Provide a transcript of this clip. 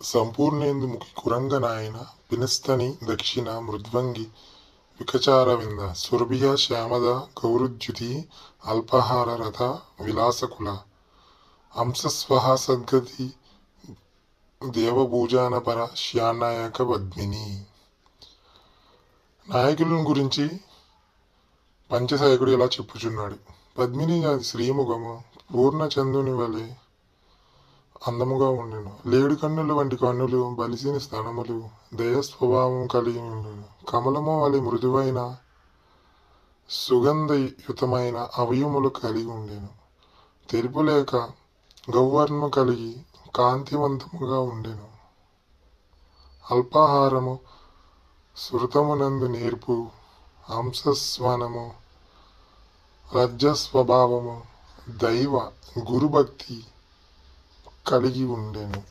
సంపూర్ణేందుముఖి కురంగనాయన పినస్తని దక్షిణ మృద్వంగి వికచారవింద సురభియ శ్యామద గౌరుద్యుతి అల్పహార రథ విలాసకుల హంసస్వహ సద్గతి దేవభూజానపర శ్యానాయక పద్మిని. నాయకులను గురించి పంచసాయకుడు ఇలా చెప్పుచున్నాడు. పద్మిని అది శ్రీముఖము పూర్ణచంద్రుని వలె అందముగా ఉండెను. లేడు కన్నుల వంటి కన్నులు, బలిసిన స్తనములు, దయ స్వభావం కలిగి ఉండెను. కమలము వలె మృదువైన సుగంధయుతమైన అవయములు కలిగి ఉండెను. తెలుపు లేక గౌవర్ణము కలిగి కాంతివంతముగా ఉండెను. అల్పాహారము, శృతమునందు నేర్పు, హంసస్వనము, రజస్వభావము, దైవ గురుభక్తి కలిగి ఉండెను.